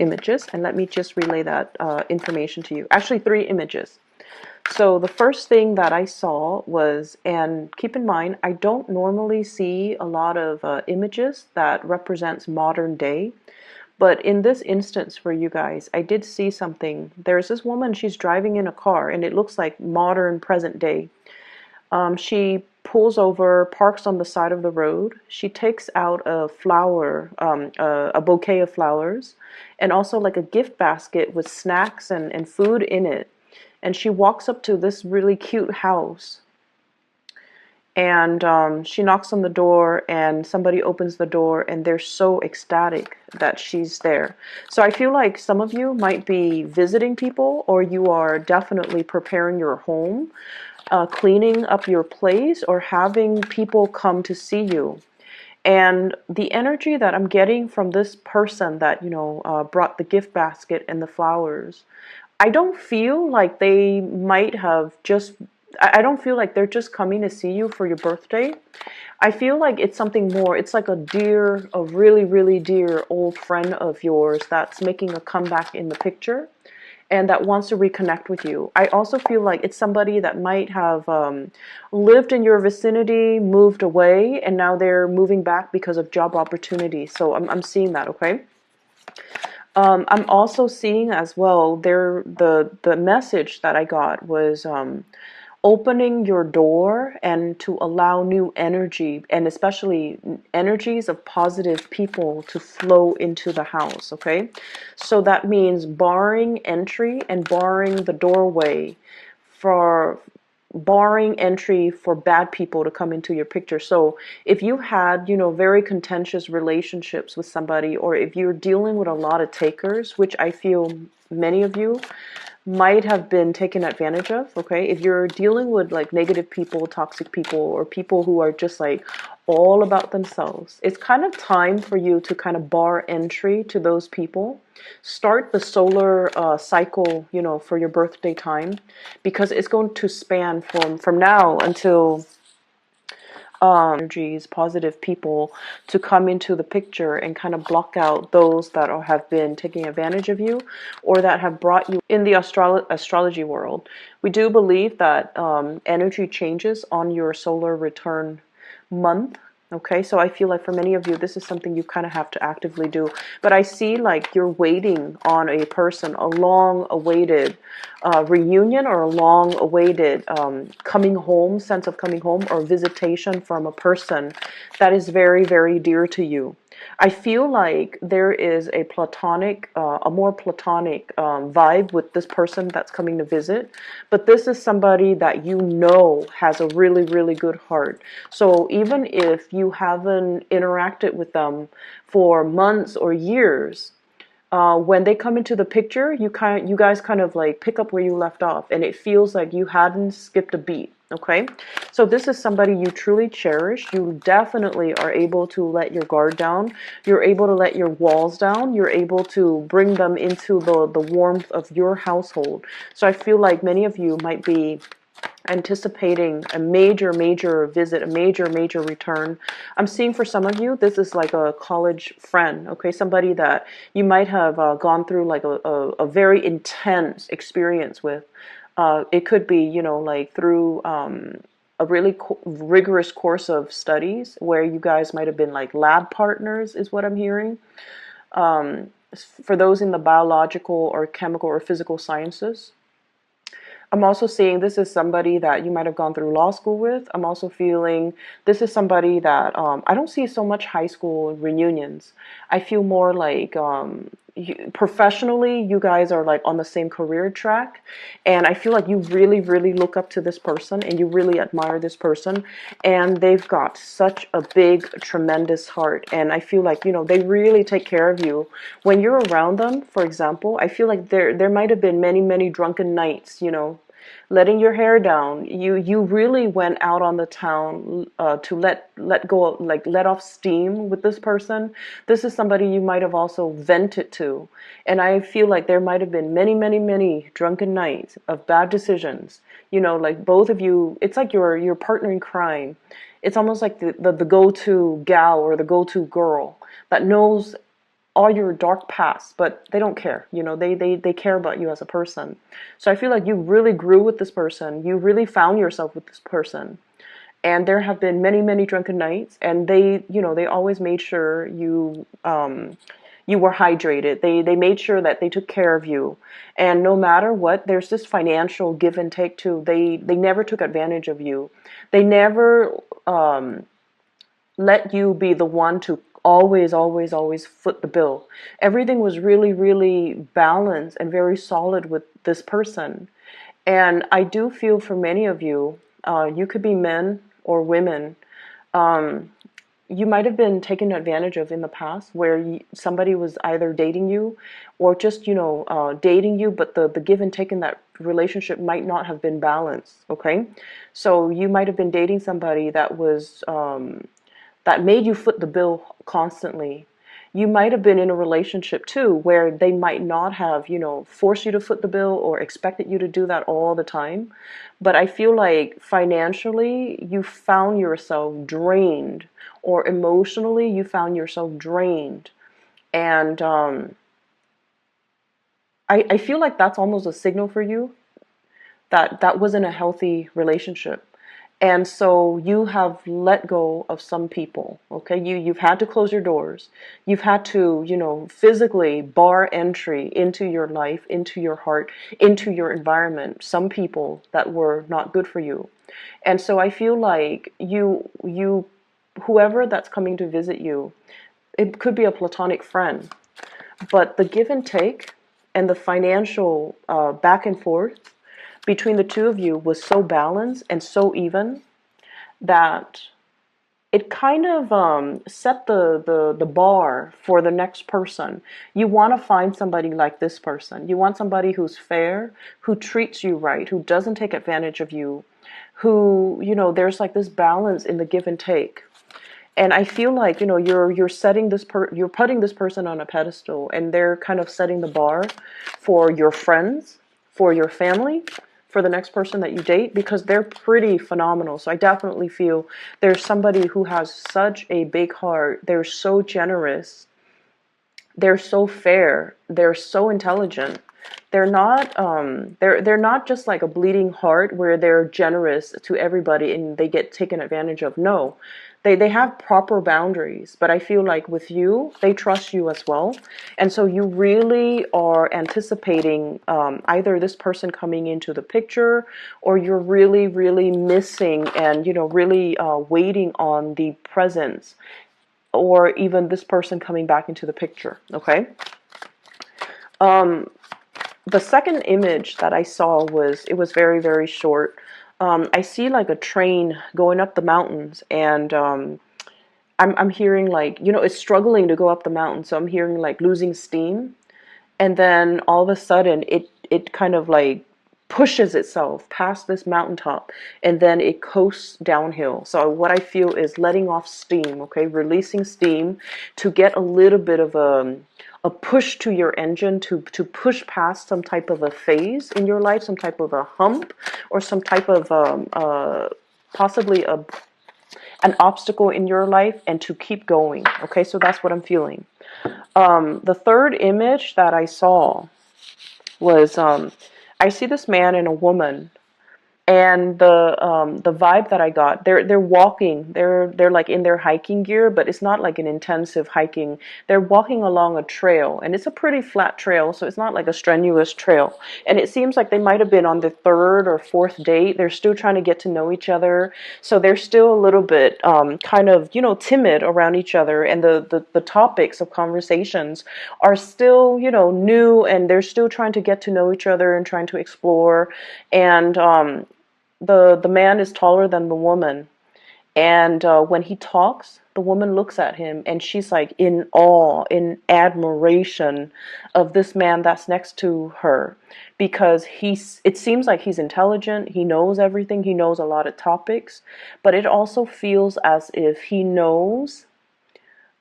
images, and let me just relay that information to you. Actually, 3 images. So the first thing that I saw was, and keep in mind, I don't normally see a lot of images that represents modern day. But in this instance for you guys, I did see something. There's this woman, she's driving in a car, and it looks like modern present day. She pulls over, parks on the side of the road. She takes out a flower, a bouquet of flowers, and also like a gift basket with snacks and food in it. And she walks up to this really cute house. And she knocks on the door, and somebody opens the door, and they're so ecstatic that she's there. So I feel like some of you might be visiting people, or you are definitely preparing your home, cleaning up your place, or having people come to see you. And the energy that I'm getting from this person that, brought the gift basket and the flowers, I don't feel like they might have just, I don't feel like they're just coming to see you for your birthday. I feel like it's something more. It's like a really, really dear old friend of yours that's making a comeback in the picture and that wants to reconnect with you. I also feel like it's somebody that might have lived in your vicinity, moved away, and now they're moving back because of job opportunities. So I'm seeing that, okay? I'm also seeing as well, the message that I got was opening your door and to allow new energy, and especially energies of positive people to flow into the house, okay? So that means barring entry and barring the doorway for barring entry for bad people to come into your picture. So if you had, very contentious relationships with somebody, or if you're dealing with a lot of takers, which I feel many of you might have been taken advantage of, okay? If you're dealing with like negative people, toxic people, or people who are just like all about themselves, it's kind of time for you to kind of bar entry to those people. Start the solar cycle, for your birthday time, because it's going to span from now until energies, positive people to come into the picture and kind of block out those that have been taking advantage of you or that have brought you in the astrology world. We do believe that energy changes on your solar return month. Okay, so I feel like for many of you, this is something you kind of have to actively do. But I see like you're waiting on a person, a long-awaited reunion, or a long-awaited coming home, sense of coming home, or visitation from a person that is very, very dear to you. I feel like there is a more platonic vibe with this person that's coming to visit, but this is somebody that has a really, really good heart. So even if you haven't interacted with them for months or years, when they come into the picture, you guys kind of like pick up where you left off, and it feels like you hadn't skipped a beat. Okay, so this is somebody you truly cherish. You definitely are able to let your guard down. You're able to let your walls down. You're able to bring them into the warmth of your household. So I feel like many of you might be anticipating a major, major visit, a major, major return. I'm seeing for some of you, this is like a college friend, okay? Somebody that you might have gone through like a very intense experience with. It could be, like through a really rigorous course of studies where you guys might have been like lab partners, is what I'm hearing. For those in the biological or chemical or physical sciences. I'm also seeing this is somebody that you might have gone through law school with. I'm also feeling this is somebody that I don't see so much high school reunions. I feel more like professionally, you guys are like on the same career track. And I feel like you really, really look up to this person and you really admire this person. And they've got such a big, tremendous heart. And I feel like, they really take care of you. When you're around them, for example, I feel like there might have been many, many drunken nights, letting your hair down. You really went out on the town to let go, like let off steam with this person. This is somebody you might have also vented to, and I feel like there might have been many, many, many drunken nights of bad decisions. Like both of you, it's like your partner in crime. It's almost like the go-to gal or the go-to girl that knows all your dark past, but they don't care. They care about you as a person. So I feel like you really grew with this person. You really found yourself with this person. And there have been many, many drunken nights, and they always made sure you were hydrated. They made sure that they took care of you. And no matter what, there's this financial give and take too. They never took advantage of you. They never let you be the one to always, always, always foot the bill. Everything was really, really balanced and very solid with this person. And I do feel for many of you, you could be men or women, you might have been taken advantage of in the past, where somebody was either dating you or just, dating you, but the give and take in that relationship might not have been balanced, okay? So you might have been dating somebody that was, that made you foot the bill constantly. You might have been in a relationship too where they might not have, forced you to foot the bill or expected you to do that all the time. But I feel like financially you found yourself drained, or emotionally you found yourself drained. And I feel like that's almost a signal for you that that wasn't a healthy relationship. And so you have let go of some people, okay? You've had to close your doors. You've had to, physically bar entry into your life, into your heart, into your environment, some people that were not good for you. And so I feel like whoever that's coming to visit you, it could be a platonic friend, but the give and take and the financial back and forth between the two of you was so balanced and so even that it kind of set the bar for the next person. You want to find somebody like this person. You want somebody who's fair, who treats you right, who doesn't take advantage of you, who, there's like this balance in the give and take. And I feel like, you're setting you're putting this person on a pedestal, and they're kind of setting the bar for your friends, for your family, for the next person that you date, because they're pretty phenomenal. So I definitely feel there's somebody who has such a big heart. They're so generous. They're so fair. They're so intelligent. They're not just like a bleeding heart where they're generous to everybody and they get taken advantage of. No. They have proper boundaries, but I feel like with you, they trust you as well. And so you really are anticipating either this person coming into the picture, or you're really, really missing and, really waiting on the presence, or even this person coming back into the picture, okay? The second image that I saw it was very, very short. I see like a train going up the mountains, and I'm hearing like, it's struggling to go up the mountain. So I'm hearing like losing steam. And then all of a sudden it kind of like pushes itself past this mountaintop, and then it coasts downhill. So what I feel is letting off steam, okay, releasing steam to get a little bit of a push to your engine to push past some type of a phase in your life, some type of a hump, or some type of possibly an obstacle in your life, and to keep going. Okay, so that's what I'm feeling. The third image that I saw was I see this man and a woman, and the vibe that I got, they're walking, they're like in their hiking gear, but it's not like an intensive hiking. They're walking along a trail, and it's a pretty flat trail, so it's not like a strenuous trail. And it seems like they might have been on the third or fourth date. They're still trying to get to know each other, so they're still a little bit kind of timid around each other, and the topics of conversations are still new, and they're still trying to get to know each other and trying to explore. And the man is taller than the woman, and when he talks, the woman looks at him, and she's like in awe, in admiration of this man that's next to her, because it seems like he's intelligent, he knows everything, he knows a lot of topics, but it also feels as if he knows,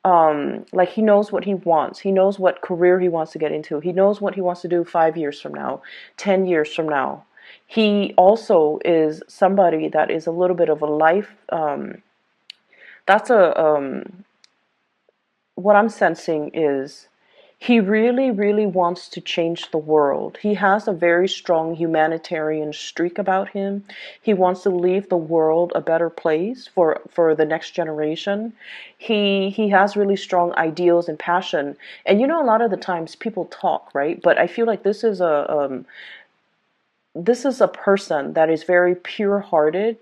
like he knows what he wants. He knows what career he wants to get into. He knows what he wants to do 5 years from now, 10 years from now. He also is somebody that is a little bit of a life, that's a, what I'm sensing is He really, really wants to change the world. He has a very strong humanitarian streak about him. He wants to leave the world a better place for the next generation. He has really strong ideals and passion. And you know, a lot of the times people talk, right? But I feel like this is a person that is very pure-hearted.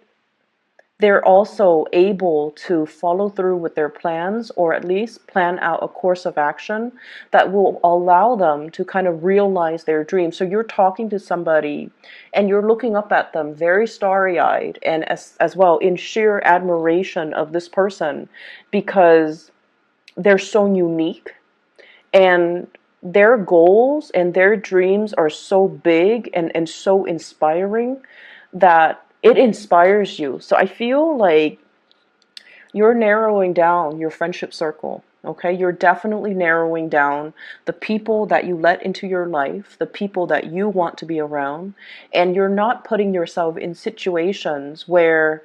They're also able to follow through with their plans, or at least plan out a course of action that will allow them to kind of realize their dreams. So you're talking to somebody and you're looking up at them very starry-eyed, and as well in sheer admiration of this person, because they're so unique, and their goals and their dreams are so big and so inspiring that it inspires you. So I feel like you're narrowing down your friendship circle. Okay, you're definitely narrowing down the people that you let into your life, the people that you want to be around, and you're not putting yourself in situations where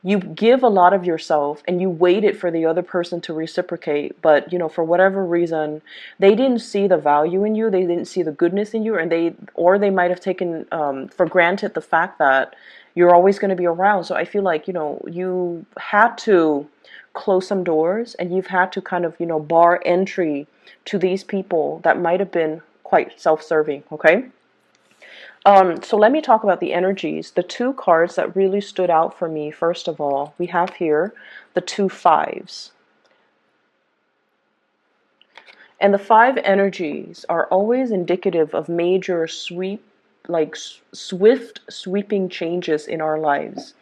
you give a lot of yourself and you waited for the other person to reciprocate, but you know, for whatever reason they didn't see the value in you, they didn't see the goodness in you, and they might have taken for granted the fact that you're always going to be around. So I feel like, you know, you had to close some doors, and you've had to kind of, you know, bar entry to these people that might have been quite self-serving. Okay. So let me talk about the energies. The two cards that really stood out for me, first of all, we have here the two fives. And the five energies are always indicative of major swift sweeping changes in our lives.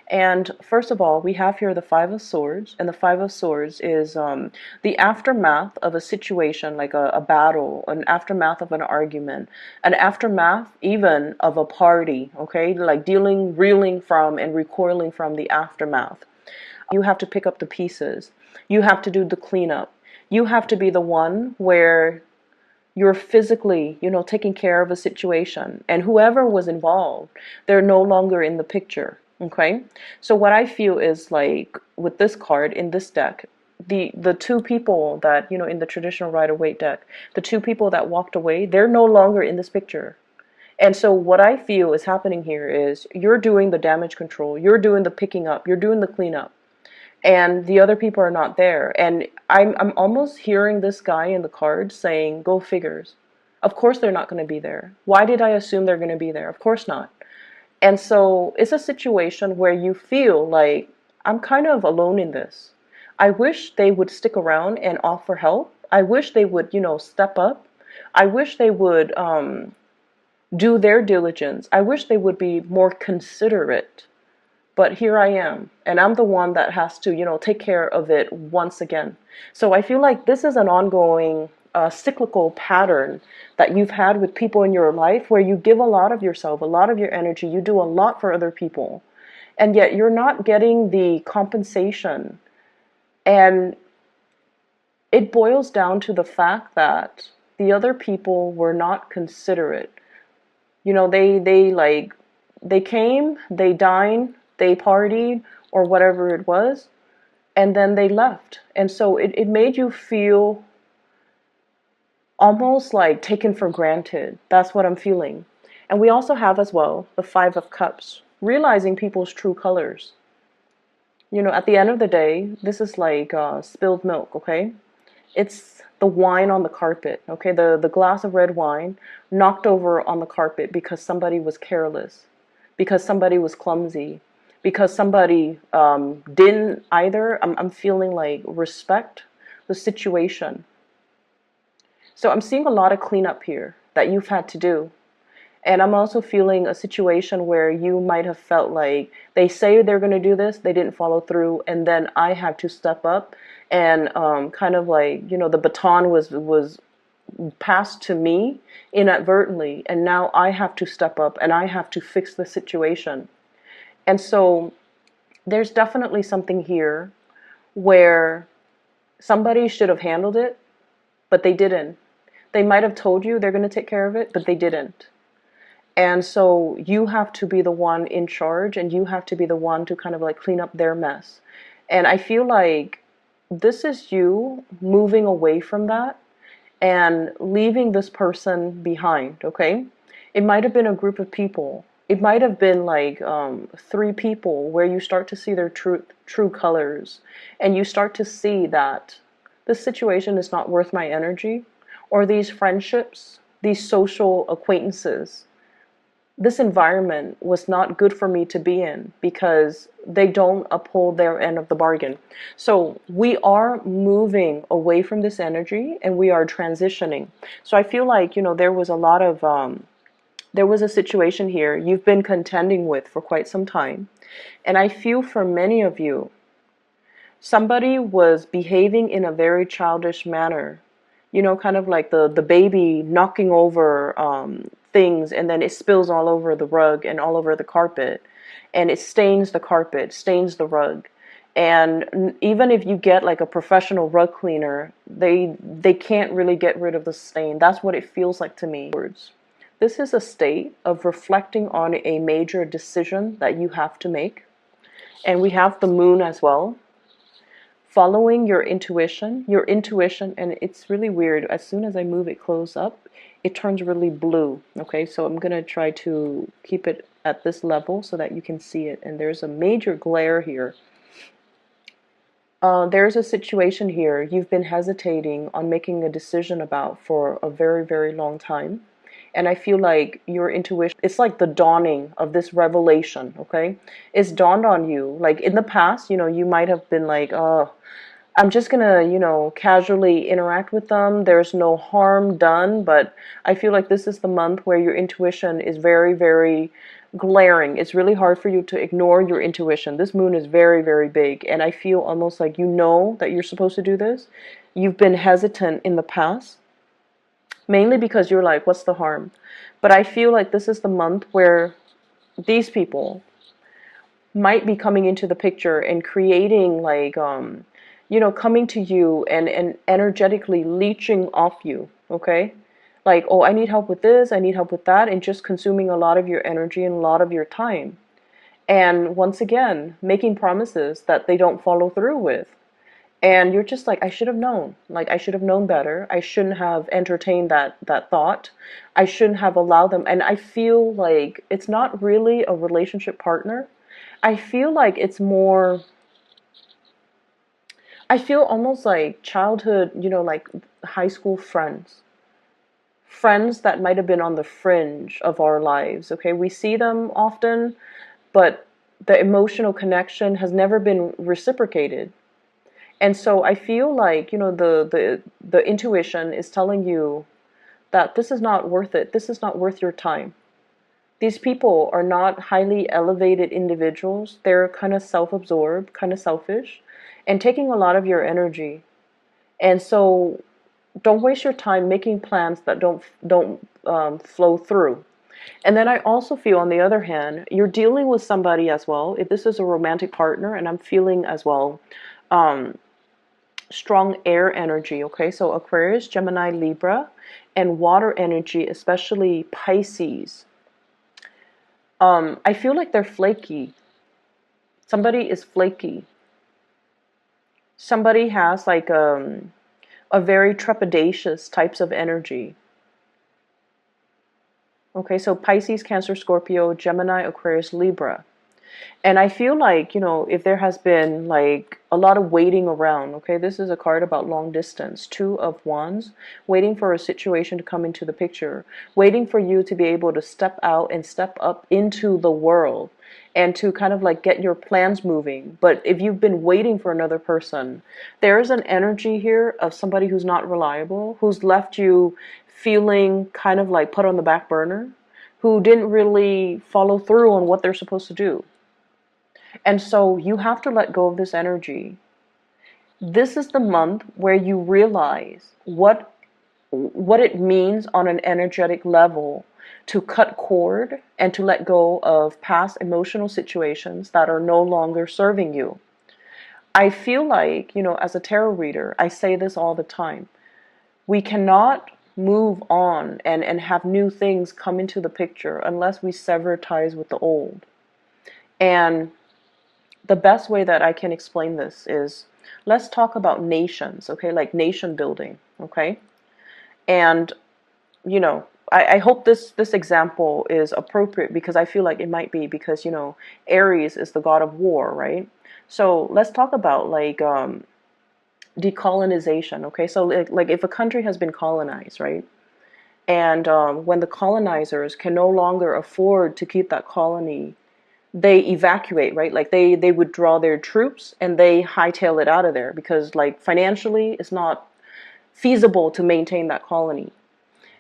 And first of all, we have here the Five of Swords, and the Five of Swords is the aftermath of a situation, like a battle, an aftermath of an argument, an aftermath even of a party, okay? Like reeling from and recoiling from the aftermath. You have to pick up the pieces. You have to do the cleanup. You have to be the one where you're physically, you know, taking care of a situation, and whoever was involved, they're no longer in the picture. Okay, so what I feel is like with this card in this deck, the two people that, you know, in the traditional Rider-Waite deck, the two people that walked away, they're no longer in this picture. And so what I feel is happening here is you're doing the damage control, you're doing the picking up, you're doing the cleanup, and the other people are not there. And I'm almost hearing this guy in the cards saying, go figures. Of course they're not going to be there. Why did I assume they're going to be there? Of course not. And so it's a situation where you feel like, I'm kind of alone in this. I wish they would stick around and offer help. I wish they would, you know, step up. I wish they would do their diligence. I wish they would be more considerate. But here I am, and I'm the one that has to, you know, take care of it once again. So I feel like this is an ongoing cyclical pattern that you've had with people in your life, where you give a lot of yourself, a lot of your energy, you do a lot for other people, and yet you're not getting the compensation. And it boils down to the fact that the other people were not considerate. You know, they came, they dined, they partied, or whatever it was, and then they left. And so it made you feel almost like taken for granted. That's what I'm feeling. And we also have as well the Five of Cups, realizing people's true colors. You know, at the end of the day, this is like spilled milk, okay? It's the wine on the carpet, okay? The glass of red wine knocked over on the carpet because somebody was careless, because somebody was clumsy, because somebody didn't either, I'm feeling like, respect the situation. So I'm seeing a lot of cleanup here that you've had to do. And I'm also feeling a situation where you might have felt like they say they're going to do this, they didn't follow through, and then I have to step up and kind of like, you know, the baton was passed to me inadvertently, and now I have to step up and I have to fix the situation. And so there's definitely something here where somebody should have handled it, but they didn't. They might have told you they're going to take care of it, but they didn't. And so you have to be the one in charge, and you have to be the one to kind of like clean up their mess. And I feel like this is you moving away from that and leaving this person behind, okay? It might have been a group of people. It might have been like three people where you start to see their true colors, and you start to see that this situation is not worth my energy, or these friendships, these social acquaintances, this environment was not good for me to be in because they don't uphold their end of the bargain. So we are moving away from this energy and we are transitioning. So I feel like, there was a lot of, there was a situation here you've been contending with for quite some time. And I feel for many of you, somebody was behaving in a very childish manner, kind of like the baby knocking over things, and then it spills all over the rug and all over the carpet, and it stains the carpet, stains the rug. And even if you get like a professional rug cleaner, they can't really get rid of the stain. That's what it feels like to me. This is a state of reflecting on a major decision that you have to make. And we have the moon as well. Following your intuition, and it's really weird. As soon as I move it close up, it turns really blue. Okay, so I'm going to try to keep it at this level so that you can see it. And there's a major glare here. There's a situation here you've been hesitating on making a decision about for a very, very long time. And I feel like your intuition, it's like the dawning of this revelation, okay? It's dawned on you. Like in the past, you might have been like, oh, I'm just gonna, casually interact with them. There's no harm done. But I feel like this is the month where your intuition is very, very glaring. It's really hard for you to ignore your intuition. This moon is very, very big. And I feel almost like that you're supposed to do this. You've been hesitant in the past, mainly because you're like, what's the harm? But I feel like this is the month where these people might be coming into the picture and creating like, coming to you and energetically leeching off you, okay? Like, oh, I need help with this, I need help with that, and just consuming a lot of your energy and a lot of your time. And once again, making promises that they don't follow through with. And you're just like, I should have known. Like, I should have known better. I shouldn't have entertained that thought. I shouldn't have allowed them. And I feel like it's not really a relationship partner. I feel like it's more, I feel almost like childhood, like high school friends. Friends that might have been on the fringe of our lives, okay? We see them often, but the emotional connection has never been reciprocated. And so I feel like, the intuition is telling you that this is not worth it. This is not worth your time. These people are not highly elevated individuals. They're kind of self-absorbed, kind of selfish, and taking a lot of your energy. And so don't waste your time making plans that don't flow through. And then I also feel, on the other hand, you're dealing with somebody as well. If this is a romantic partner, and I'm feeling as well, strong air energy, okay? So Aquarius, Gemini, Libra, and water energy, especially Pisces. I feel like they're flaky. Somebody is flaky. Somebody has like a very trepidatious types of energy. Okay, so Pisces, Cancer, Scorpio, Gemini, Aquarius, Libra. And I feel like, if there has been like a lot of waiting around, okay, this is a card about long distance, Two of Wands, waiting for a situation to come into the picture, waiting for you to be able to step out and step up into the world and to kind of like get your plans moving. But if you've been waiting for another person, there is an energy here of somebody who's not reliable, who's left you feeling kind of like put on the back burner, who didn't really follow through on what they're supposed to do. And so you have to let go of this energy. This is the month where you realize what it means on an energetic level to cut cord and to let go of past emotional situations that are no longer serving you. I feel like, as a tarot reader, I say this all the time. We cannot move on and have new things come into the picture unless we sever ties with the old. And the best way that I can explain this is, let's talk about nations, okay? Like nation building, okay? And, you know, I hope this example is appropriate, because I feel like it might be, because, you know, Aries is the god of war, right? So let's talk about like decolonization. Okay, so like if a country has been colonized, right? And when the colonizers can no longer afford to keep that colony, they evacuate, right? Like they withdraw their troops and they hightail it out of there, because like financially it's not feasible to maintain that colony.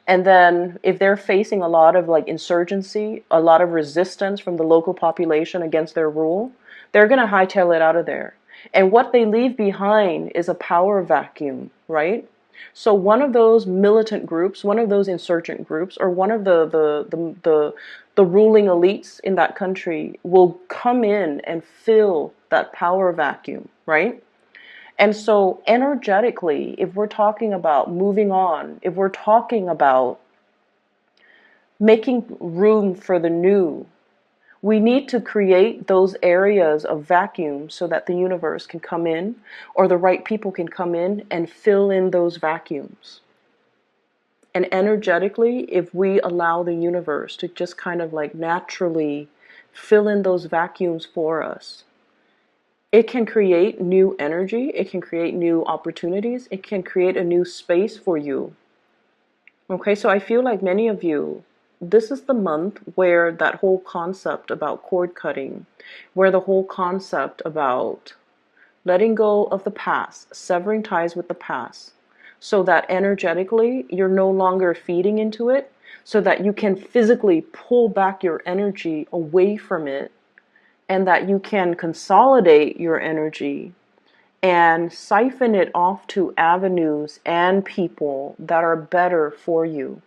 And then if they're facing a lot of like insurgency, a lot of resistance from the local population against their rule, they're going to hightail it out of there. And what they leave behind is a power vacuum, right? So one of those militant groups, one of those insurgent groups, or one of the ruling elites in that country will come in and fill that power vacuum, right? And so energetically, if we're talking about moving on, if we're talking about making room for the new, we need to create those areas of vacuum so that the universe can come in, or the right people can come in and fill in those vacuums. And energetically, if we allow the universe to just kind of like naturally fill in those vacuums for us, it can create new energy, it can create new opportunities, it can create a new space for you. Okay, so I feel like many of you, this is the month where that whole concept about cord cutting, where the whole concept about letting go of the past, severing ties with the past, so that energetically you're no longer feeding into it, so that you can physically pull back your energy away from it, and that you can consolidate your energy and siphon it off to avenues and people that are better for you.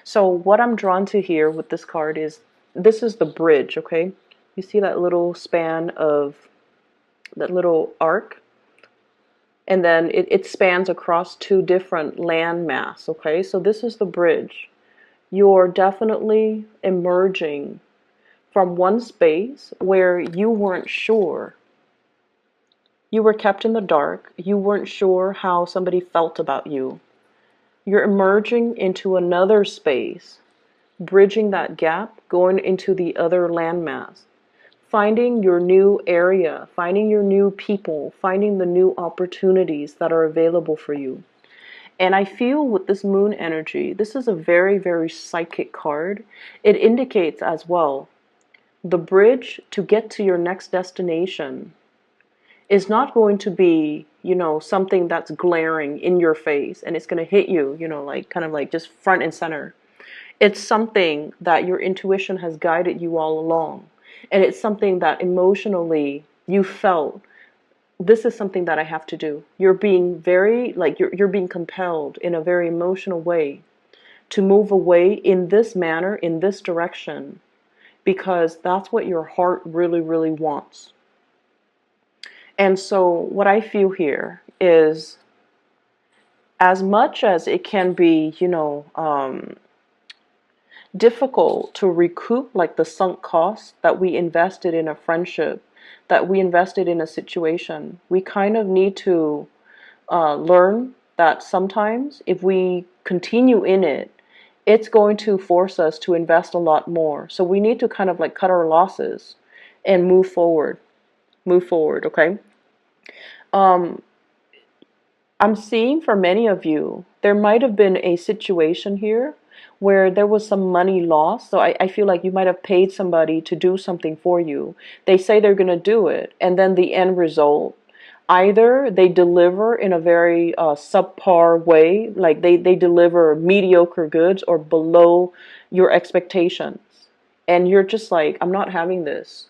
So what I'm drawn to here with this card is, this is the bridge, okay? You see that little span of, that little arc? And then it spans across two different land mass, okay? So this is the bridge. You're definitely emerging from one space where you weren't sure. You were kept in the dark. You weren't sure how somebody felt about you. You're emerging into another space, bridging that gap, going into the other landmass, finding your new area, finding your new people, finding the new opportunities that are available for you. And I feel with this moon energy, this is a very, very psychic card. It indicates as well the bridge to get to your next destination is not going to be, you know, something that's glaring in your face and it's going to hit you, you know, like kind of like just front and center. It's something that your intuition has guided you all along. And it's something that emotionally you felt, this is something that I have to do. You're being very, like, you're being compelled in a very emotional way to move away in this manner, in this direction, because that's what your heart really, really wants. And so what I feel here is, as much as it can be, you know, difficult to recoup like the sunk costs that we invested in a friendship, that we invested in a situation, we kind of need to learn that sometimes if we continue in it, it's going to force us to invest a lot more. So we need to kind of like cut our losses and move forward. Move forward, okay? Um, I'm seeing for many of you, there might have been a situation here where there was some money lost. So I feel like you might have paid somebody to do something for you. They say they're going to do it. And then the end result, either they deliver in a very subpar way, like they deliver mediocre goods or below your expectations. And you're just like, I'm not having this.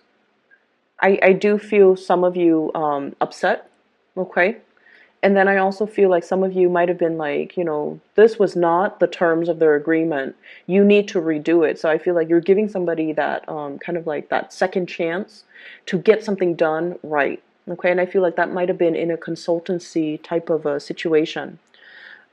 I do feel some of you upset, okay? And then I also feel like some of you might have been like, you know, this was not the terms of their agreement. You need to redo it. So I feel like you're giving somebody that kind of like that second chance to get something done right. Okay, and I feel like that might have been in a consultancy type of a situation.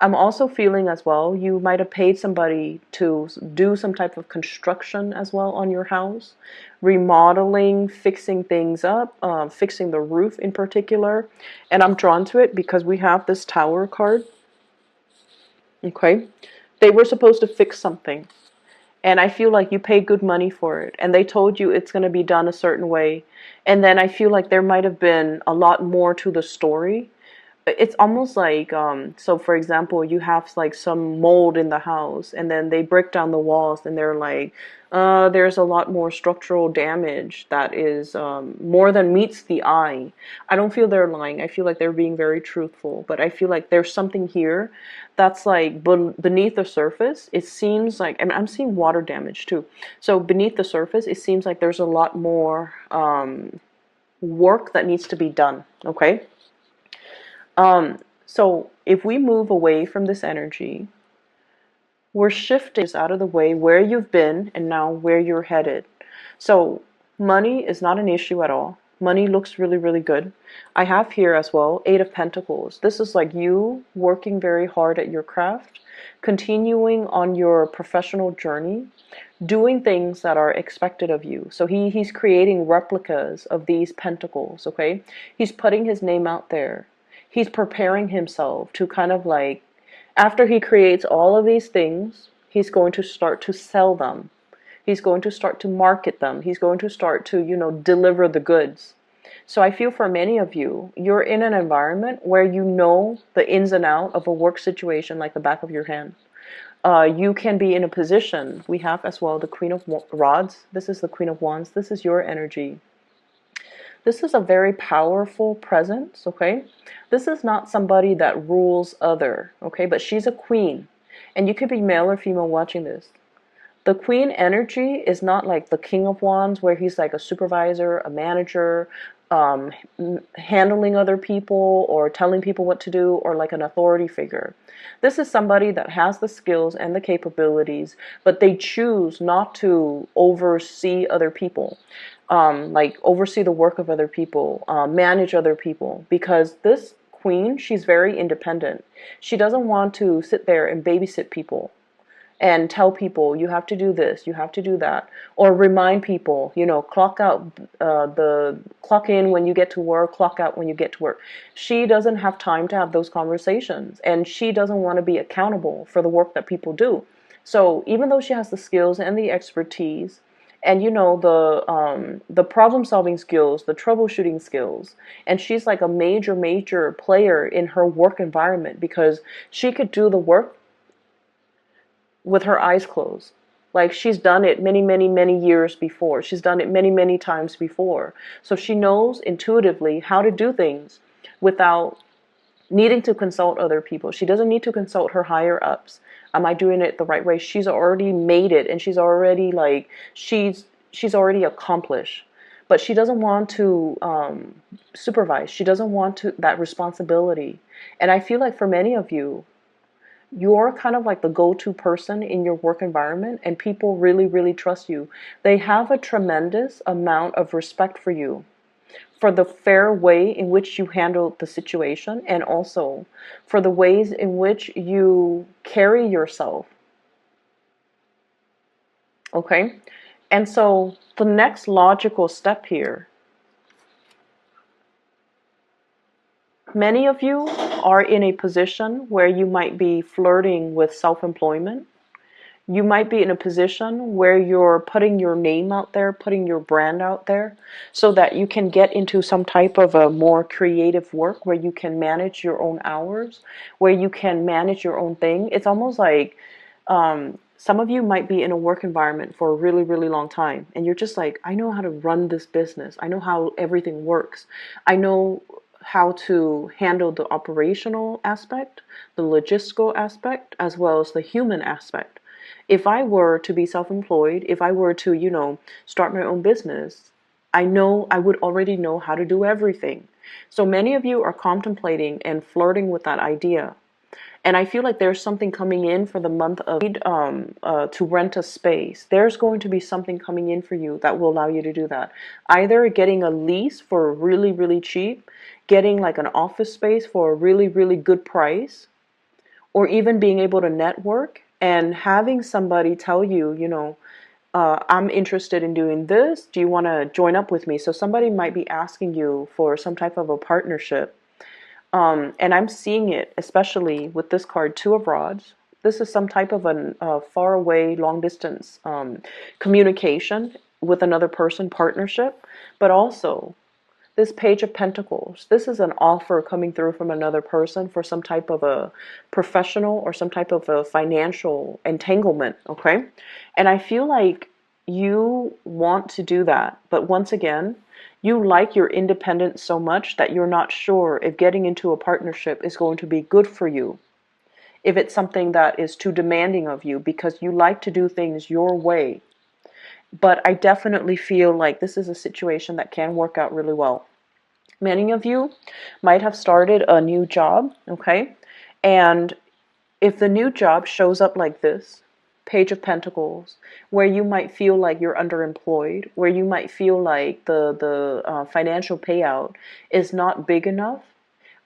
I'm also feeling as well, you might have paid somebody to do some type of construction as well on your house, remodeling, fixing things up, fixing the roof in particular. And I'm drawn to it because we have this Tower card. Okay. They were supposed to fix something, and I feel like you paid good money for it, and they told you it's going to be done a certain way, and then I feel like there might have been a lot more to the story. It's almost like, so for example, you have like some mold in the house, and then they break down the walls, and they're like, there's a lot more structural damage that is more than meets the eye. I don't feel they're lying. I feel like they're being very truthful, but I feel like there's something here that's like beneath the surface. It seems like, I mean, I'm seeing water damage too. So beneath the surface, it seems like there's a lot more work that needs to be done. Okay. So if we move away from this energy, we're shifting out of the way where you've been and now where you're headed. So money is not an issue at all. Money looks really, really good. I have here as well, Eight of Pentacles. This is like you working very hard at your craft, continuing on your professional journey, doing things that are expected of you. So he's creating replicas of these pentacles, okay? He's putting his name out there. He's preparing himself to kind of like, after he creates all of these things, he's going to start to sell them. He's going to start to market them. He's going to start to, deliver the goods. So I feel for many of you, you're in an environment where you know the ins and outs of a work situation like the back of your hand. You can be in a position, we have as well the Queen of Rods. This is the Queen of Wands. This is your energy. This is a very powerful presence, okay? This is not somebody that rules other, okay? But she's a queen. And you could be male or female watching this. The queen energy is not like the King of Wands where he's like a supervisor, a manager, handling other people or telling people what to do, or like an authority figure. This is somebody that has the skills and the capabilities, but they choose not to oversee other people, like oversee the work of other people, manage other people, because this queen, she's very independent. She doesn't want to sit there and babysit people and tell people you have to do this, you have to do that, or remind people, clock out, the clock in when you get to work, clock out when you get to work. She doesn't have time to have those conversations, and she doesn't want to be accountable for the work that people do. So even though she has the skills and the expertise, and the problem solving skills, the troubleshooting skills, and she's like a major player in her work environment because she could do the work with her eyes closed. Like she's done it many years before. She's done it many times before. So she knows intuitively how to do things without needing to consult other people. She doesn't need to consult her higher ups. Am I doing it the right way? She's already made it, and she's already like, she's already accomplished. But she doesn't want to supervise. She doesn't want that responsibility. And I feel like for many of you, you're kind of like the go-to person in your work environment, and people really trust you. They have a tremendous amount of respect for you, for the fair way in which you handle the situation, and also for the ways in which you carry yourself. Okay? And so the next logical step here, many of you are in a position where you might be flirting with self-employment. You might be in a position where you're putting your name out there, putting your brand out there, so that you can get into some type of a more creative work where you can manage your own hours, where you can manage your own thing. It's almost like some of you might be in a work environment for a really long time, and you're just like, I know how to run this business. I know how everything works. I know how to handle the operational aspect, the logistical aspect, as well as the human aspect. If I were to be self-employed, if I were to, start my own business, I know I would already know how to do everything. So many of you are contemplating and flirting with that idea. And I feel like there's something coming in for the month of to rent a space. There's going to be something coming in for you that will allow you to do that. Either getting a lease for really cheap, getting like an office space for a really good price, or even being able to network and having somebody tell you, I'm interested in doing this. Do you want to join up with me? So somebody might be asking you for some type of a partnership. And I'm seeing it, especially with this card, Two of Rods. This is some type of a far away, long distance communication with another person, partnership, but also this Page of Pentacles. This is an offer coming through from another person for some type of a professional or some type of a financial entanglement, okay? And I feel like you want to do that, but once again, you like your independence so much that you're not sure if getting into a partnership is going to be good for you, if it's something that is too demanding of you, because you like to do things your way. But I definitely feel like this is a situation that can work out really well. Many of you might have started a new job, okay? And if the new job shows up like this, Page of Pentacles, where you might feel like you're underemployed, where you might feel like the financial payout is not big enough,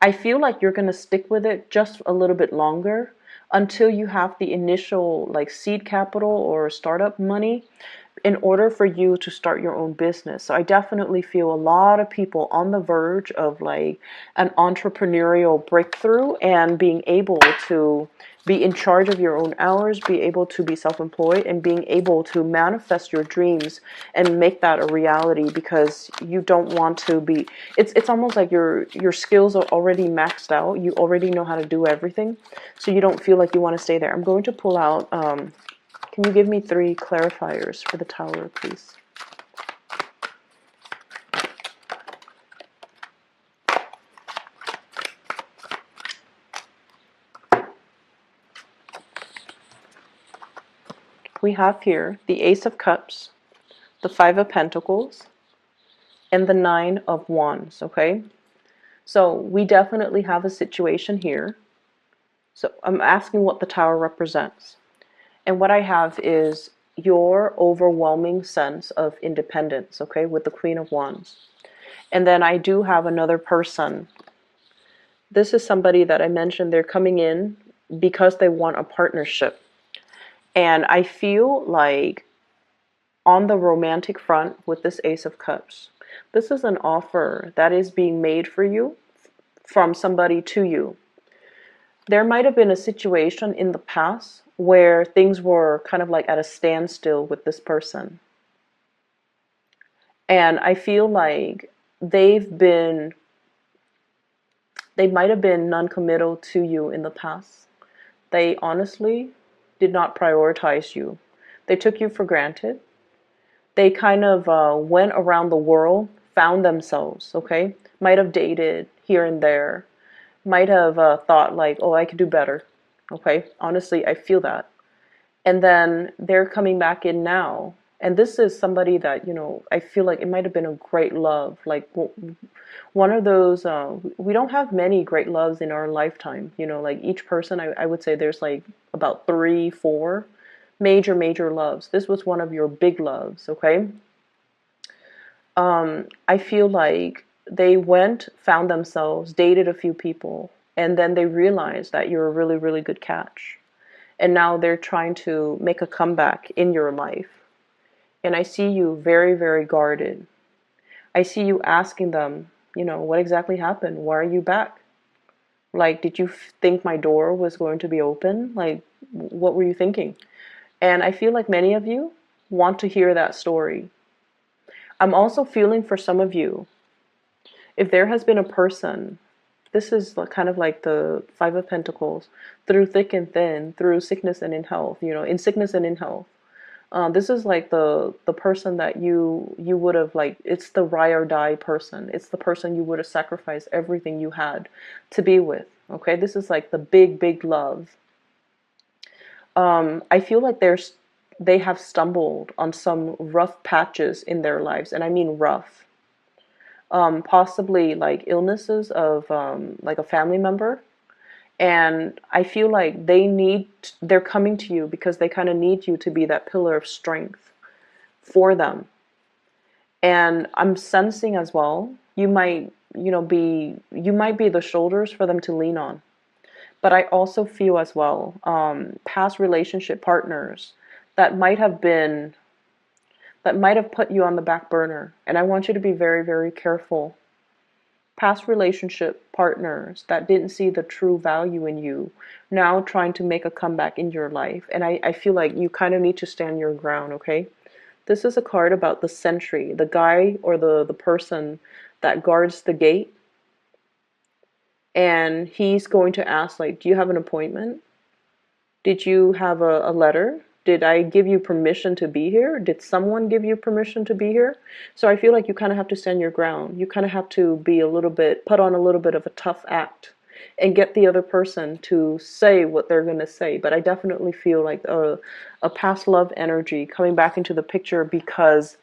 I feel like you're going to stick with it just a little bit longer until you have the initial like seed capital or startup money in order for you to start your own business. So I definitely feel a lot of people on the verge of like an entrepreneurial breakthrough and being able to be in charge of your own hours, be able to be self-employed, and being able to manifest your dreams and make that a reality, because you don't want to be, it's almost like your skills are already maxed out. You already know how to do everything. So you don't feel like you want to stay there. I'm going to pull out can you give me 3 clarifiers for the Tower, please? We have here the Ace of Cups, the 5 of Pentacles, and the 9 of Wands, okay? So we definitely have a situation here. So I'm asking what the Tower represents. And what I have is your overwhelming sense of independence, okay, with the Queen of Wands. And then I do have another person. This is somebody that I mentioned, they're coming in because they want a partnership. And I feel like on the romantic front with this Ace of Cups, this is an offer that is being made for you from somebody to you. There might have been a situation in the past where things were kind of like at a standstill with this person. And I feel like they might have been non-committal to you in the past. They honestly did not prioritize you. They took you for granted. They kind of went around the world, found themselves, okay? Might have dated here and there. Might have thought like, oh, I could do better, okay? Honestly, I feel that. And then they're coming back in now. And this is somebody that, you know, I feel like it might have been a great love. Like one of those, we don't have many great loves in our lifetime. You know, like each person, I would say there's like about 3, 4 major loves. This was one of your big loves, okay? I feel like they went, found themselves, dated a few people, and then they realized that you're a really good catch. And now they're trying to make a comeback in your life. And I see you very guarded. I see you asking them, you know, what exactly happened? Why are you back? Like, did you think my door was going to be open? Like, what were you thinking? And I feel like many of you want to hear that story. I'm also feeling for some of you, if there has been a person, this is kind of like the 5 of Pentacles, through thick and thin, through sickness and in health, you know, in sickness and in health. This is like the person that you would have, like, it's the ride or die person. It's the person you would have sacrificed everything you had to be with. Okay, this is like the big love. I feel like they have stumbled on some rough patches in their lives, and I mean rough. Possibly like illnesses of like a family member. And I feel like they're coming to you because they kind of need you to be that pillar of strength for them. And I'm sensing as well, you might be the shoulders for them to lean on. But I also feel as well, past relationship partners that might have put you on the back burner. And I want you to be very careful past relationship partners that didn't see the true value in you, now trying to make a comeback in your life. And I feel like you kind of need to stand your ground, okay? This is a card about the sentry, the guy or the person that guards the gate. And he's going to ask, like, do you have an appointment? Did you have a letter? Did I give you permission to be here? Did someone give you permission to be here? So I feel like you kind of have to stand your ground. You kind of have to be a little bit, put on a little bit of a tough act and get the other person to say what they're going to say. But I definitely feel like a past love energy coming back into the picture because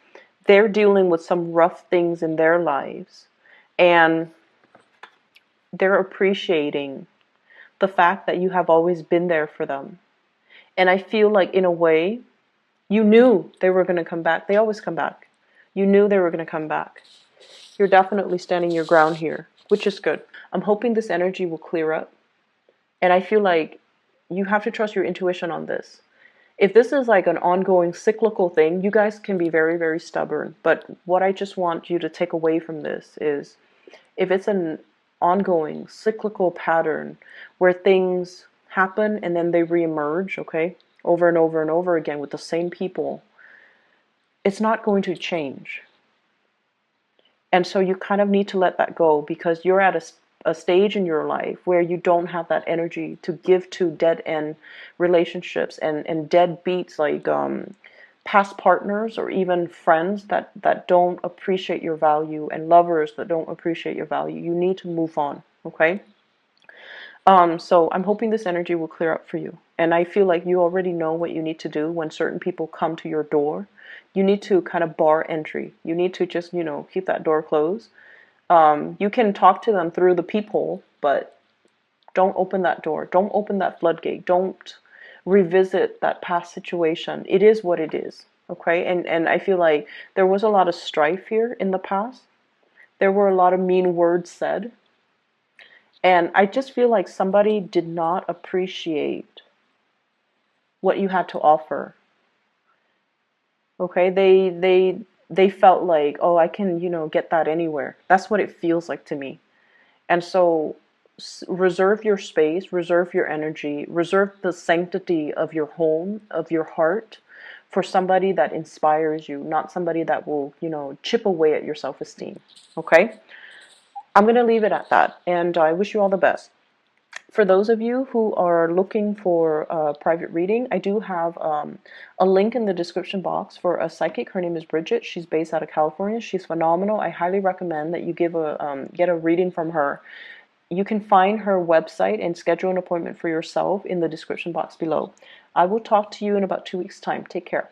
they're dealing with some rough things in their lives. And they're appreciating the fact that you have always been there for them. And I feel like, in a way, you knew they were going to come back. They always come back. You knew they were going to come back. You're definitely standing your ground here, which is good. I'm hoping this energy will clear up. And I feel like you have to trust your intuition on this. If this is like an ongoing cyclical thing, you guys can be very, very stubborn. But what I just want you to take away from this is, if it's an ongoing cyclical pattern where things happen and then they reemerge, okay, over and over and over again with the same people, it's not going to change. And so you kind of need to let that go, because you're at a stage in your life where you don't have that energy to give to dead end relationships and dead beats, like past partners or even friends that don't appreciate your value, and lovers that don't appreciate your value. You need to move on, okay? So I'm hoping this energy will clear up for you. And I feel like you already know what you need to do when certain people come to your door. You need to kind of bar entry. You need to just, keep that door closed. You can talk to them through the peephole, but don't open that door. Don't open that floodgate. Don't revisit that past situation. It is what it is, okay? And I feel like there was a lot of strife here in the past. There were a lot of mean words said. And I just feel like somebody did not appreciate what you had to offer. Okay? They felt like, oh, I can, get that anywhere. That's what it feels like to me. And so reserve your space, reserve your energy, reserve the sanctity of your home, of your heart, for somebody that inspires you, not somebody that will, chip away at your self-esteem. Okay? I'm going to leave it at that, and I wish you all the best. For those of you who are looking for a private reading, I do have a link in the description box for a psychic. Her name is Bridget. She's based out of California. She's phenomenal. I highly recommend that you get a reading from her. You can find her website and schedule an appointment for yourself in the description box below. I will talk to you in about 2 weeks' time. Take care.